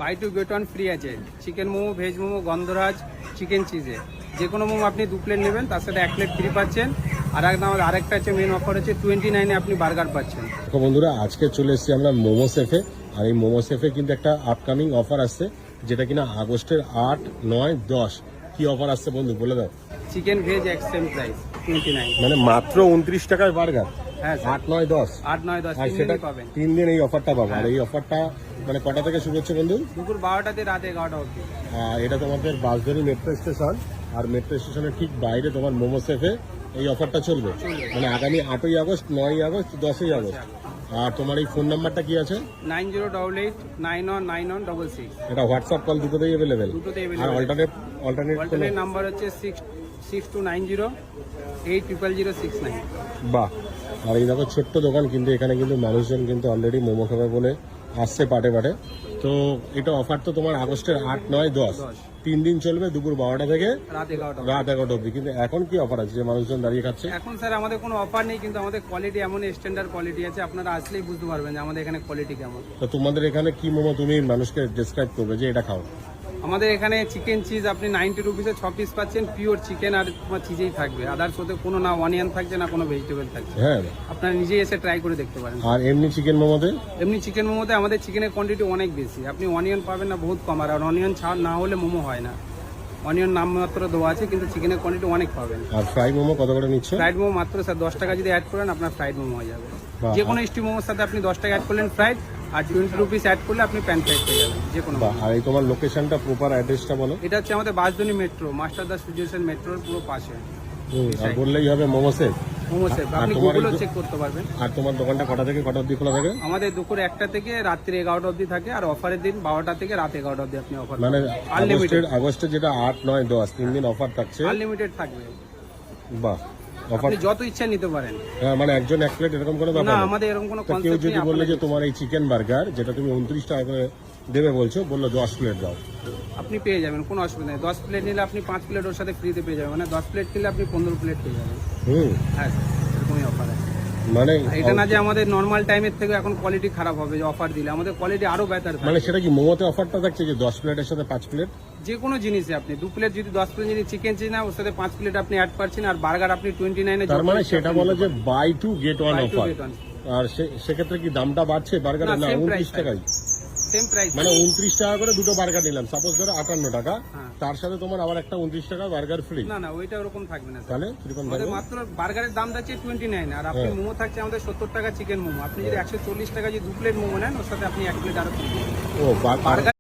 By two get one free আছে। Chicken momo, veg momo, গন্ধরাজ, chicken চিজে যে কোনো মোমো আপনি 2 প্লেট নেবেন, তার সাথে 1 প্লেট ফ্রি পাচ্ছেন। আর আরেকটা আছে মেন অফার হচ্ছে 29 আপনি বার্গার পাচ্ছেন। তো বন্ধুরা আজকে চলে এসেছি আমরা মোমো সেফে। আর এই মোমো সেফে কিন্তু একটা আপকামিং অফার আসছে, যেটা কিনা আগস্টের 8, 9, 10। কি অফার আসছে বন্ধু বলে দাও। চিকেন ভেজ এক সেম প্রাইস 29, মানে মাত্র 29 টাকায় বার্গার। হ্যাঁ স্যার, 8, 9, 10 8, 9, 10 আর 3 সেটা দিনই পাবেন। 3 দিন এই অফারটা পাবো। আর এই অফারটা মানে কটা থেকে শুরু হচ্ছে বন্ধু? দুপুর 12টাতে রাত 11টা অবধি। এটা তোমাদের বাসধারী মেট্রো স্টেশন, আর মেট্রো স্টেশনের ঠিক বাইরে তোমার মোমো সেফে এই অফারটা চলবে। মানে আগামী 8ই আগস্ট, 9ই আগস্ট, 10ই আগস্ট। আর তোমার এই ফোন নাম্বারটা কি আছে? 9088919166। এটা হোয়াটসঅ্যাপ কল দুটোতেই অ্যাভেলেবেল। দুটোতেই আর available। অল্টারনেট নাম্বার হচ্ছে 6290800069। বাহ। আর এই দেখো ছোট্ট দোকান, কিন্তু এখানে কিন্তু মানুষজন কিন্তু অলরেডি মোমো খাবে বলে আসছে পাটে পাটে। তো এটা অফার তো তোমার আগস্টের 8, 9, 10 3 দিন চলবে, দুপুর 12টা থেকে রাত 11টা অবধি। কিন্তু এখন কি অফার আছে যে মানুষজন দাঁড়িয়ে খাচ্ছে? এখন স্যার আমাদের কোনো অফার নেই, কিন্তু আমাদের কোয়ালিটি এমন স্ট্যান্ডার্ড কোয়ালিটি আছে, আপনারা আসলেই বুঝতে পারবেন যে আমাদের এখানে কোয়ালিটি কেমন। তো তোমাদের এখানে কি মোমো তুমি মানুষকে ডেসক্রাইব করবে যে এটা খাও? আমাদের এখানে চিকেন চিজ আপনি 90 রুপিসে 6 পিস পাচ্ছেন, পিওর চিকেন আর তোমার চিজেই থাকবে। আদার্স ওতে কোনো না অনিয়ন থাকছে না কোনো ভেজিটেবল থাকছে। হ্যাঁ, আপনারা নিজেই এসে ট্রাই করে দেখতে পারেন। আর এমনি চিকেন মোমোতে? এমনি চিকেন মোমোতে আমাদের চিকেনের কোয়ান্টিটি অনেক বেশি, আপনি অনিয়ন পাবেন না বহুত কম। আর অনিয়ন ছাড় না হলে মোমো হয় না। অনিয়ন নামমাত্র দেওয়া আছে, কিন্তু চিকেনের কোয়ান্টিটি অনেক পাবেন। আর ফ্রাই মোমো কত করে নিচ্ছে? ফ্রাইড মোমো মাত্র স্যার 10 টাকা যদি অ্যাড করেন আপনার ফ্রাইড মোমো হয়ে যাবে। যে কোনো স্টিম মোমোর সাথে আপনি 10 টাকা অ্যাড করলেন ফ্রাইড, আর 20 রুপিস অ্যাড করলে আপনি প্যান ফ্রাইড পেয়ে যাবেন যে কোনো। আর এই তোমার লোকেশনটা প্রপার অ্যাড্রেসটা বলো। এটা হচ্ছে আমাদের বাসদনি মেট্রো, মাস্টারদা সুজেশন মেট্রোর পুরো পাশে। আর বললেই হবে মোমো সেফ। মোমো সেফ, আপনি গুগলেও চেক করতে পারবেন। আর তোমার দোকানটা কটা থেকে কটা অবধি খোলা থাকে? আমাদের দুপুর 1টা থেকে রাত্রি 11টা অবধি থাকে, আর অফারের দিন 12টা থেকে রাত 11টা অবধি আপনি অফার মানে আনলিমিটেড। আগস্টে যেটা 8, 9, 10 3 দিন অফার থাকছে, আনলিমিটেড থাকবে। বাহ। অফার আপনি যত ইচ্ছা নিতে পারেন। মানে একজন 1 প্লেট এরকম কোনো ব্যাপার না, নেই? আমাদের এরকম কোনো কেউ কনসেপ্ট যদি নেই। বললে যে তোমার এই চিকেন বার্গার যেটা তুমি 29 টাকা করে দেবে বলছো, বললো 10 প্লেট দাও, আপনি পেয়ে যাবেন, কোনো অসুবিধা নেই। 10 প্লেট নিলে আপনি 5 প্লেট ওর সাথে ফ্রিতে পেয়ে যাবেন। মানে 10 প্লেট নিলে আপনি 15 প্লেট পেয়ে যাবেন। হ্যাঁ স্যার, এরকমই অফার আছে। মানে এটা না যে আমাদের নর্মাল টাইমের থেকে এখন কোয়ালিটি খারাপ হবে, যে অফার দিলে আমাদের কোয়ালিটি আরো বেটার মানে থাকে। সেটা কি মোমোতে অফারটা থাকছে যে 10 প্লেটের সাথে 5 প্লেট? যে কোনো জিনিসে আপনি 2 প্লেট যদি 10 প্লেট যদি চিকেন চিজ না, ওর সাথে 5 প্লেট আপনি অ্যাড পাচ্ছেন। আর বার্গার আপনি 29 তার মানে সেটা বলে যে buy two get one offer. one। আর সেক্ষেত্রে কি দামটা বাড়ছে বার্গারের? না, 29 টাকাই। Same price. মানে 29 টাকা করে দুটো বার্গার নিলাম, সাপোজ ধরো 58 টাকা, হ্যাঁ। তার সাথে তোমার আবার একটা 29 টাকা বার্গার ফ্রি। না ওইটা ওরকম থাকবে না স্যার। তাহলে কিরকম আমাদের থাকবে? মাত্র বার্গারের দাম যাচ্ছে 29, আর আপনি হ্যাঁ। মোমো থাকছে আমাদের 70 টাকা চিকেন মোমো। আপনি যদি 140 টাকা যদি 2 প্লেট মোমো নেন, ওর সাথে আপনি 1 প্লেট আরো ফ্রি। ও বার্গার